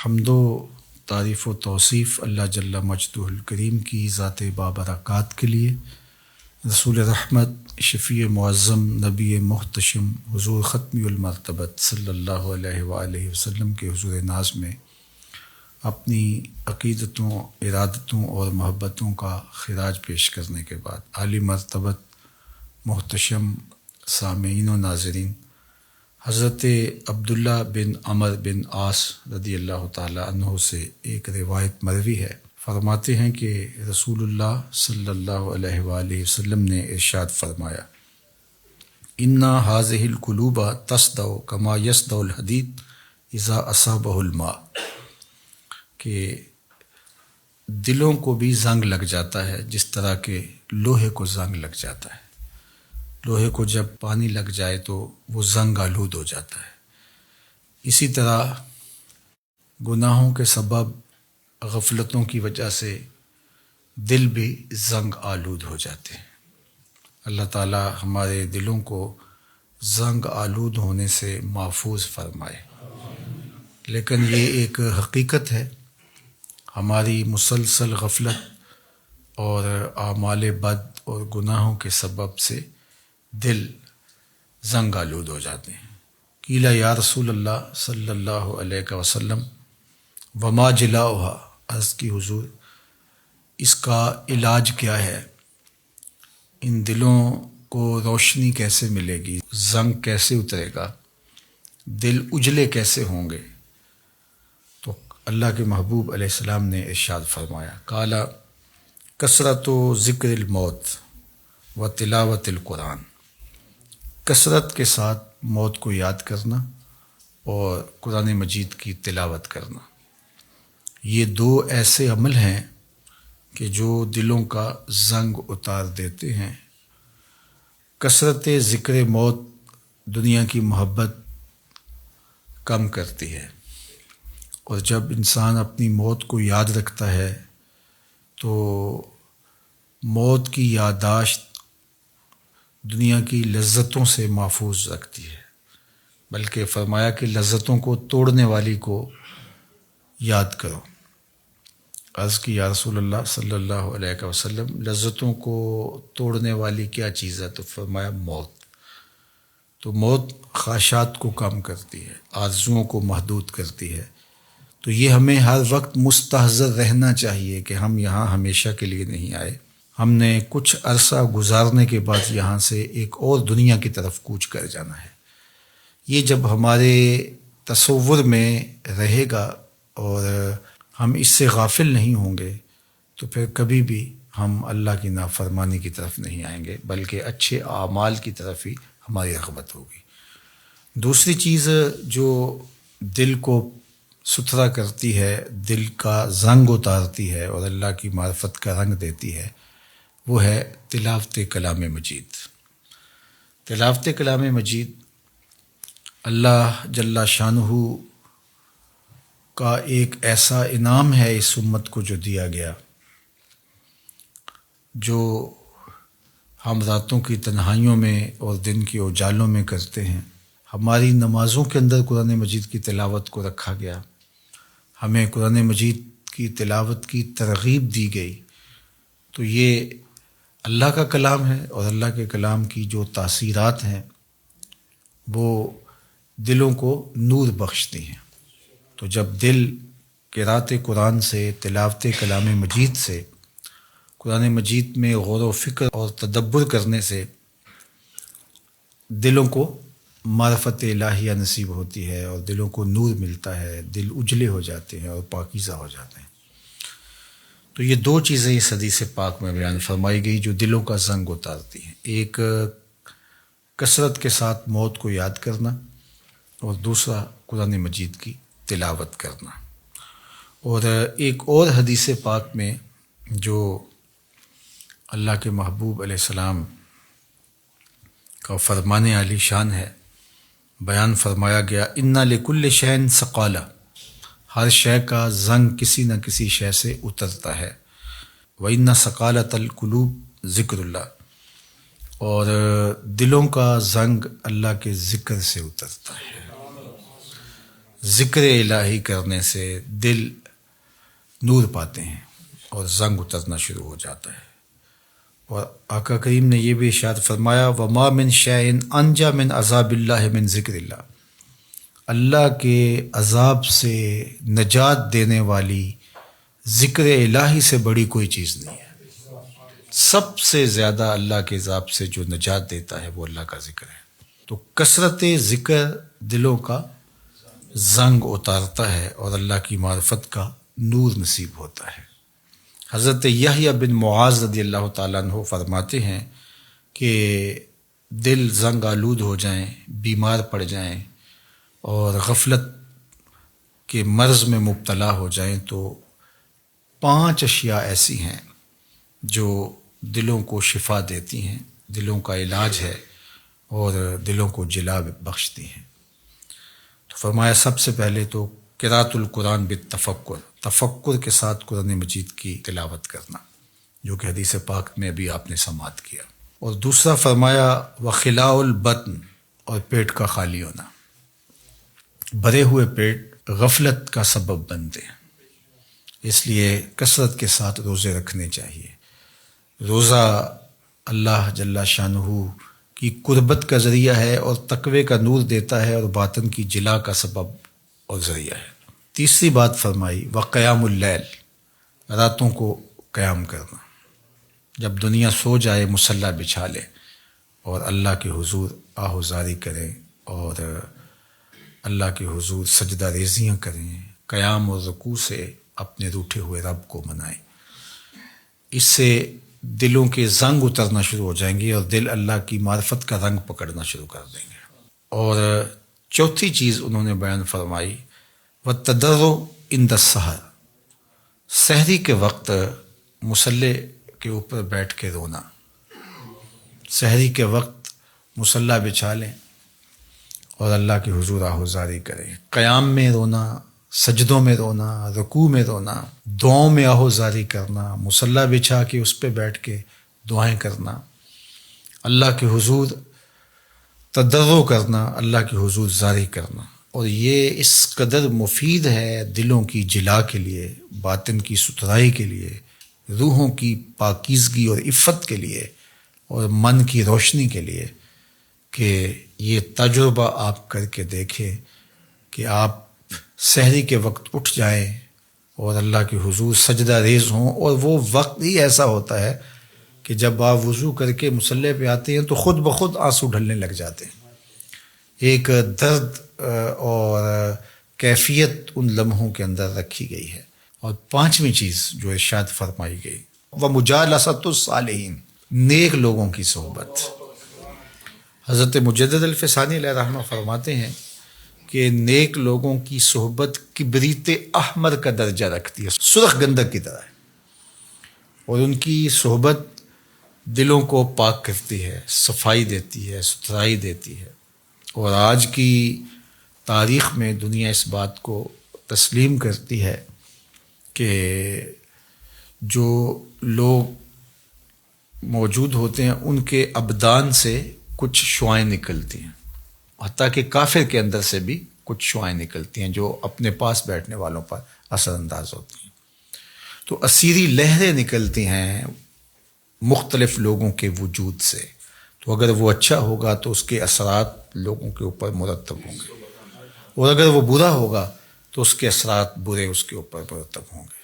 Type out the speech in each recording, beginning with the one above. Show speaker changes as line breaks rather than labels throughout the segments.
حمد و تعریف و توصیف اللہ جل مجدہ الکریم کی ذات بابرکات کے لیے، رسول رحمت شفیع معظم نبی محتشم حضور ختمی المرتبت صلی اللہ علیہ وآلہ وسلم کے حضور ناز میں اپنی عقیدتوں، ارادتوں اور محبتوں کا خراج پیش کرنے کے بعد عالی مرتبت محتشم سامعین و ناظرین، حضرت عبداللہ بن عمر بن عاص رضی اللہ تعالیٰ عنہ سے ایک روایت مروی ہے، فرماتے ہیں کہ رسول اللہ صلی اللہ علیہ وآلہ وسلم نے ارشاد فرمایا، اِنَّ هَذِهِ الْقُلُوبَ تَصْدَعُ كَمَا يَصْدَعُ الْحَدِيدُ إِذَا أَصَابَهُ الْمَاءُ، کہ دلوں کو بھی زنگ لگ جاتا ہے جس طرح کہ لوہے کو زنگ لگ جاتا ہے۔ لوہے کو جب پانی لگ جائے تو وہ زنگ آلود ہو جاتا ہے۔ اسی طرح گناہوں کے سبب غفلتوں کی وجہ سے دل بھی زنگ آلود ہو جاتے ہیں۔ اللہ تعالی ہمارے دلوں کو زنگ آلود ہونے سے محفوظ فرمائے۔ لیکن یہ ایک حقیقت ہے، ہماری مسلسل غفلت اور اعمال بد اور گناہوں کے سبب سے دل زنگ آلود ہو جاتے ہیں۔ قیل یا رسول اللہ صلی اللہ علیہ وسلم وما جلاؤها، عرض کی حضور اس کا علاج کیا ہے؟ ان دلوں کو روشنی کیسے ملے گی؟ زنگ کیسے اترے گا؟ دل اجلے کیسے ہوں گے؟ تو اللہ کے محبوب علیہ السلام نے ارشاد فرمایا، قال کثرت ذکر الموت و تلاوت القرآن، کثرت کے ساتھ موت کو یاد کرنا اور قرآن مجید کی تلاوت کرنا، یہ دو ایسے عمل ہیں کہ جو دلوں کا زنگ اتار دیتے ہیں۔ کثرت ذکر موت دنیا کی محبت کم کرتی ہے، اور جب انسان اپنی موت کو یاد رکھتا ہے تو موت کی یادداشت دنیا کی لذتوں سے محفوظ رکھتی ہے، بلکہ فرمایا کہ لذتوں کو توڑنے والی کو یاد کرو۔ عرض کی یا رسول اللہ صلی اللہ علیہ وسلم لذتوں کو توڑنے والی کیا چیز ہے؟ تو فرمایا موت۔ تو موت خواہشات کو کم کرتی ہے، آرزوؤں کو محدود کرتی ہے۔ تو یہ ہمیں ہر وقت مستحضر رہنا چاہیے کہ ہم یہاں ہمیشہ کے لیے نہیں آئے، ہم نے کچھ عرصہ گزارنے کے بعد یہاں سے ایک اور دنیا کی طرف کوچ کر جانا ہے۔ یہ جب ہمارے تصور میں رہے گا اور ہم اس سے غافل نہیں ہوں گے تو پھر کبھی بھی ہم اللہ کی نافرمانی کی طرف نہیں آئیں گے، بلکہ اچھے اعمال کی طرف ہی ہماری رغبت ہوگی۔ دوسری چیز جو دل کو ستھرا کرتی ہے، دل کا زنگ اتارتی ہے اور اللہ کی معرفت کا رنگ دیتی ہے، وہ ہے تلاوت کلام مجید۔ تلاوت کلام مجید اللہ جل شانہ کا ایک ایسا انعام ہے اس امت کو جو دیا گیا، جو ہم راتوں کی تنہائیوں میں اور دن کے اجالوں میں کرتے ہیں۔ ہماری نمازوں کے اندر قرآن مجید کی تلاوت کو رکھا گیا، ہمیں قرآن مجید کی تلاوت کی ترغیب دی گئی۔ تو یہ اللہ کا کلام ہے، اور اللہ کے کلام کی جو تاثیرات ہیں وہ دلوں کو نور بخشتی ہیں۔ تو جب دل قرأت قرآن سے، تلاوت کلام مجید سے، قرآن مجید میں غور و فکر اور تدبر کرنے سے دلوں کو معرفت الہیہ نصیب ہوتی ہے اور دلوں کو نور ملتا ہے، دل اجلے ہو جاتے ہیں اور پاکیزہ ہو جاتے ہیں۔ تو یہ دو چیزیں اس حدیث پاک میں بیان فرمائی گئی جو دلوں کا زنگ اتارتی ہیں، ایک کثرت کے ساتھ موت کو یاد کرنا اور دوسرا قرآن مجید کی تلاوت کرنا۔ اور ایک اور حدیث پاک میں جو اللہ کے محبوب علیہ السلام کا فرمان عالی شان ہے، بیان فرمایا گیا، اِنَّ لِكُلِّ شَيْءٍ ثَقَالَةٍ، ہر شے کا زنگ کسی نہ کسی شے سے اترتا ہے۔ وَإِنَّ ثَقَالَةَ الْقُلُوبِ ذِكْرُ اللَّهِ، اور دلوں کا زنگ اللہ کے ذکر سے اترتا ہے۔ ذکر الہی کرنے سے دل نور پاتے ہیں اور زنگ اترنا شروع ہو جاتا ہے۔ اور آقا کریم نے یہ بھی ارشاد فرمایا وما من شیء انجا من عذاب اللہ من ذکر اللہ، اللہ کے عذاب سے نجات دینے والی ذکر الہی سے بڑی کوئی چیز نہیں ہے۔ سب سے زیادہ اللہ کے عذاب سے جو نجات دیتا ہے وہ اللہ کا ذکر ہے۔ تو کثرت ذکر دلوں کا زنگ اتارتا ہے اور اللہ کی معرفت کا نور نصیب ہوتا ہے۔ حضرت یحییٰ بن معاذ رضی اللہ تعالیٰ عنہ فرماتے ہیں کہ دل زنگ آلود ہو جائیں، بیمار پڑ جائیں اور غفلت کے مرض میں مبتلا ہو جائیں تو 5 اشیاء ایسی ہیں جو دلوں کو شفا دیتی ہیں، دلوں کا علاج ہے اور دلوں کو جلا بخشتی ہیں۔ تو فرمایا سب سے پہلے تو قراءۃ القرآن بالتفکر، تفکر کے ساتھ قرآن مجید کی تلاوت کرنا، جو کہ حدیث پاک میں ابھی آپ نے سماعت کیا۔ اور دوسرا فرمایا وخلاء البطن، اور پیٹ کا خالی ہونا۔ بھرے ہوئے پیٹ غفلت کا سبب بنتے ہیں، اس لیے کثرت کے ساتھ روزے رکھنے چاہیے۔ روزہ اللہ جل شانہ کی قربت کا ذریعہ ہے اور تقوی کا نور دیتا ہے اور باطن کی جلا کا سبب اور ذریعہ ہے۔ تیسری بات فرمائی وقیام اللیل، راتوں کو قیام کرنا، جب دنیا سو جائے مصلی بچھا لے اور اللہ کے حضور آہوزاری کریں اور اللہ کے حضور سجدہ ریزیاں کریں، قیام اور رکوع سے اپنے روٹھے ہوئے رب کو منائیں۔ اس سے دلوں کے زنگ اترنا شروع ہو جائیں گے اور دل اللہ کی معرفت کا رنگ پکڑنا شروع کر دیں گے۔ اور چوتھی چیز انہوں نے بیان فرمائی وَالتَّضَرُّعُ عِنْدَ السَّحَرِ، سحری کے وقت مصلی کے اوپر بیٹھ کے رونا۔ سحری کے وقت مصلی بچھا لیں اور اللہ کے حضور آہوزاری کریں، قیام میں رونا، سجدوں میں رونا، رکوع میں رونا، دعاؤں میں آہوزاری کرنا، مصلی بچھا کے اس پہ بیٹھ کے دعائیں کرنا، اللہ کے حضور تضرع کرنا، اللہ کے حضور زاری کرنا۔ اور یہ اس قدر مفید ہے دلوں کی جلا کے لیے، باطن کی ستھرائی کے لیے، روحوں کی پاکیزگی اور عفت کے لیے اور من کی روشنی کے لیے کہ یہ تجربہ آپ کر کے دیکھیں کہ آپ سحری کے وقت اٹھ جائیں اور اللہ کے حضور سجدہ ریز ہوں، اور وہ وقت ہی ایسا ہوتا ہے کہ جب آپ وضو کر کے مصلی پہ آتے ہیں تو خود بخود آنسو ڈھلنے لگ جاتے ہیں۔ ایک درد اور کیفیت ان لمحوں کے اندر رکھی گئی ہے۔ اور پانچویں چیز جو ارشاد فرمائی گئی وَمُجَالَسَةُ الصَّالِحِينَ، نیک لوگوں کی صحبت۔ حضرت مجدد الفسانی علیہ رحمہ فرماتے ہیں کہ نیک لوگوں کی صحبت کبریت احمر کا درجہ رکھتی ہے، سرخ گندک کی طرح ہے، اور ان کی صحبت دلوں کو پاک کرتی ہے، صفائی دیتی ہے، ستھرائی دیتی ہے۔ اور آج کی تاریخ میں دنیا اس بات کو تسلیم کرتی ہے کہ جو لوگ موجود ہوتے ہیں ان کے ابدان سے کچھ شعائیں نکلتی ہیں، حتیٰ کہ کافر کے اندر سے بھی کچھ شعائیں نکلتی ہیں جو اپنے پاس بیٹھنے والوں پر اثر انداز ہوتی ہیں۔ تو اسیری لہریں نکلتی ہیں مختلف لوگوں کے وجود سے، تو اگر وہ اچھا ہوگا تو اس کے اثرات لوگوں کے اوپر مرتب ہوں گے، اور اگر وہ برا ہوگا تو اس کے اثرات برے اس کے اوپر مرتب ہوں گے۔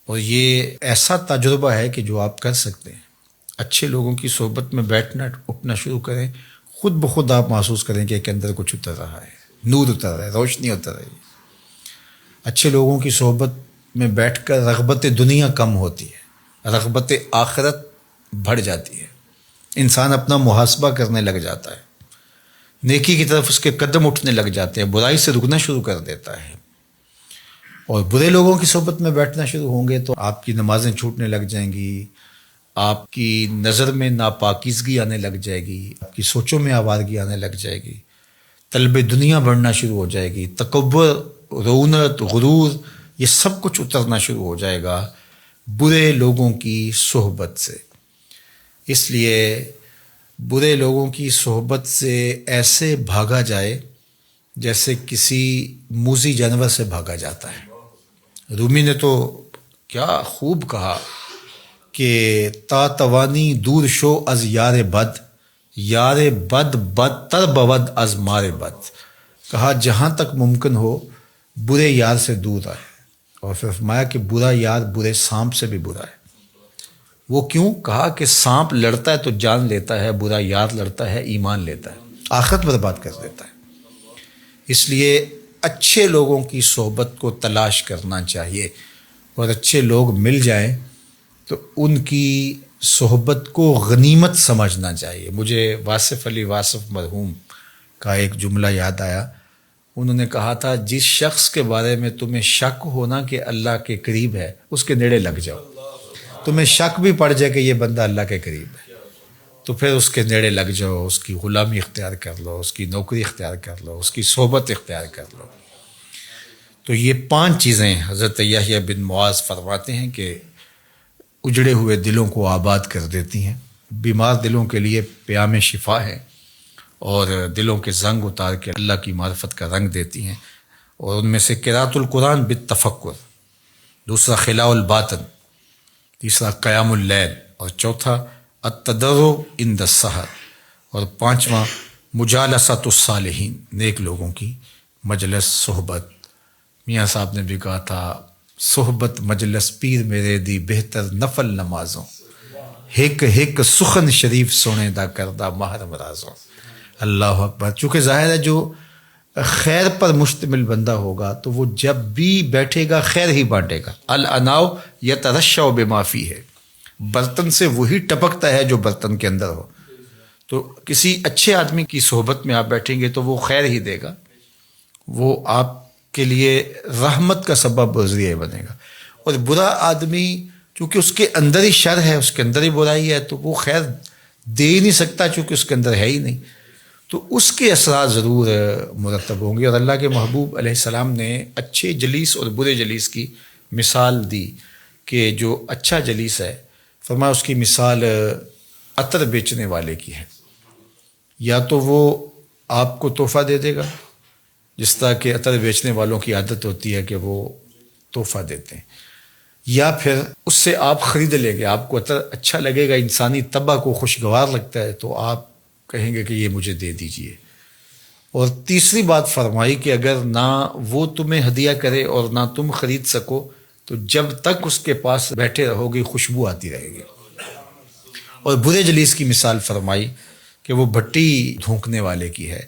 اور یہ ایسا تجربہ ہے کہ جو آپ کر سکتے ہیں۔ اچھے لوگوں کی صحبت میں بیٹھنا اٹھنا شروع کریں، خود بخود آپ محسوس کریں کہ ایک اندر کچھ اتر رہا ہے، نور اتر رہا ہے، روشنی اتر رہی ہے۔ اچھے لوگوں کی صحبت میں بیٹھ کر رغبت دنیا کم ہوتی ہے، رغبت آخرت بڑھ جاتی ہے، انسان اپنا محاسبہ کرنے لگ جاتا ہے، نیکی کی طرف اس کے قدم اٹھنے لگ جاتے ہیں، برائی سے رکنا شروع کر دیتا ہے۔ اور برے لوگوں کی صحبت میں بیٹھنا شروع ہوں گے تو آپ کی نمازیں چھوٹنے لگ جائیں گی، آپ کی نظر میں ناپاکیزگی آنے لگ جائے گی، آپ کی سوچوں میں آوارگی آنے لگ جائے گی، طلب دنیا بڑھنا شروع ہو جائے گی، تکبر، رعونت، غرور، یہ سب کچھ اترنا شروع ہو جائے گا برے لوگوں کی صحبت سے۔ اس لیے برے لوگوں کی صحبت سے ایسے بھاگا جائے جیسے کسی موذی جانور سے بھاگا جاتا ہے۔ رومی نے تو کیا خوب کہا کہ تا توانی دور شو از یار بد، یار بد بدتر بود از مار بد۔ کہا جہاں تک ممکن ہو برے یار سے دور آئے، اور پھر فرمایا کہ برا یار برے سانپ سے بھی برا ہے۔ وہ کیوں؟ کہا کہ سانپ لڑتا ہے تو جان لیتا ہے، برا یار لڑتا ہے ایمان لیتا ہے، آخرت برباد کر دیتا ہے۔ اس لیے اچھے لوگوں کی صحبت کو تلاش کرنا چاہیے، اور اچھے لوگ مل جائیں تو ان کی صحبت کو غنیمت سمجھنا چاہیے۔ مجھے واصف علی واصف مرحوم کا ایک جملہ یاد آیا۔ انہوں نے کہا تھا جس شخص کے بارے میں تمہیں شک ہونا کہ اللہ کے قریب ہے اس کے نیڑے لگ جاؤ۔ تمہیں شک بھی پڑ جائے کہ یہ بندہ اللہ کے قریب ہے تو پھر اس کے نیڑے لگ جاؤ، اس کی غلامی اختیار کر لو، اس کی نوکری اختیار کر لو، اس کی صحبت اختیار کر لو۔ تو یہ 5 چیزیں حضرت یحییٰ بن معاذ فرماتے ہیں کہ اجڑے ہوئے دلوں کو آباد کر دیتی ہیں، بیمار دلوں کے لیے پیام شفا ہے، اور دلوں کے زنگ اتار کے اللہ کی معرفت کا رنگ دیتی ہیں۔ اور ان میں سے قراءۃ القرآن بالتفکر، دوسرا خلاء الباطن، تیسرا قیام اللیل، اور چوتھا التضرع عند السحر، اور 5واں مجالسۃ الصالحین، نیک لوگوں کی مجلس صحبت۔ میاں صاحب نے بھی کہا تھا صحبت مجلس پیر میرے دی بہتر نفل نمازوں، ہک ہک سخن شریف سونے دا کردہ ماہر مرازوں۔ اللہ اکبر۔ چونکہ ظاہر ہے جو خیر پر مشتمل بندہ ہوگا تو وہ جب بھی بیٹھے گا خیر ہی بانٹے گا۔ الاناؤ یترشع بما فیہ، برتن سے وہی ٹپکتا ہے جو برتن کے اندر ہو۔ تو کسی اچھے آدمی کی صحبت میں آپ بیٹھیں گے تو وہ خیر ہی دے گا، وہ آپ کے لیے رحمت کا سبب اور ذریعہ بنے گا۔ اور برا آدمی چونکہ اس کے اندر ہی شر ہے، اس کے اندر ہی برائی ہے، تو وہ خیر دے ہی نہیں سکتا چونکہ اس کے اندر ہے ہی نہیں، تو اس کے اثرات ضرور مرتب ہوں گے۔ اور اللہ کے محبوب علیہ السلام نے اچھے جلیس اور برے جلیس کی مثال دی کہ جو اچھا جلیس ہے فرمایا اس کی مثال عطر بیچنے والے کی ہے، یا تو وہ آپ کو تحفہ دے دے گا، جس طرح کہ عطر بیچنے والوں کی عادت ہوتی ہے کہ وہ تحفہ دیتے ہیں، یا پھر اس سے آپ خرید لیں گے، آپ کو عطر اچھا لگے گا، انسانی طبع کو خوشگوار لگتا ہے تو آپ کہیں گے کہ یہ مجھے دے دیجئے۔ اور تیسری بات فرمائی کہ اگر نہ وہ تمہیں ہدیہ کرے اور نہ تم خرید سکو تو جب تک اس کے پاس بیٹھے رہو گی خوشبو آتی رہے گی۔ اور برے جلیس کی مثال فرمائی کہ وہ بھٹی دھونکنے والے کی ہے،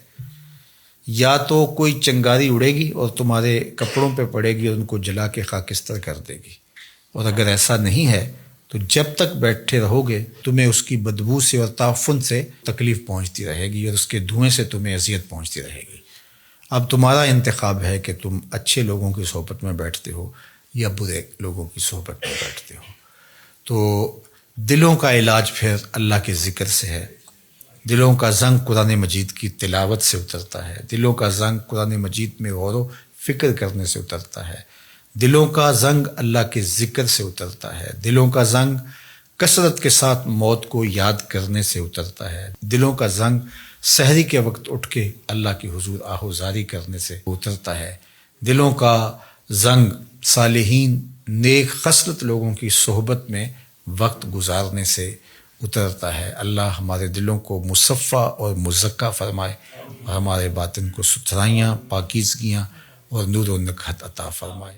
یا تو کوئی چنگاری اڑے گی اور تمہارے کپڑوں پہ پڑے گی اور ان کو جلا کے خاکستر کر دے گی، اور اگر ایسا نہیں ہے تو جب تک بیٹھے رہو گے تمہیں اس کی بدبو سے اور تعفن سے تکلیف پہنچتی رہے گی، اور اس کے دھوئیں سے تمہیں اذیت پہنچتی رہے گی۔ اب تمہارا انتخاب ہے کہ تم اچھے لوگوں کی صحبت میں بیٹھتے ہو یا برے لوگوں کی صحبت میں بیٹھتے ہو۔ تو دلوں کا علاج پھر اللہ کے ذکر سے ہے، دلوں کا زنگ قرآن مجید کی تلاوت سے اترتا ہے، دلوں کا زنگ قرآن مجید میں غور و فکر کرنے سے اترتا ہے، دلوں کا زنگ اللہ کے ذکر سے اترتا ہے، دلوں کا زنگ کثرت کے ساتھ موت کو یاد کرنے سے اترتا ہے، دلوں کا زنگ سحری کے وقت اٹھ کے اللہ کے حضور آہوزاری کرنے سے اترتا ہے، دلوں کا زنگ صالحین نیک خصلت لوگوں کی صحبت میں وقت گزارنے سے اترتا ہے۔ اللہ ہمارے دلوں کو مصفہ اور مزکہ فرمائے، اور ہمارے باطن کو ستھرائیاں، پاکیزگیاں اور نور و نکہت عطا فرمائے۔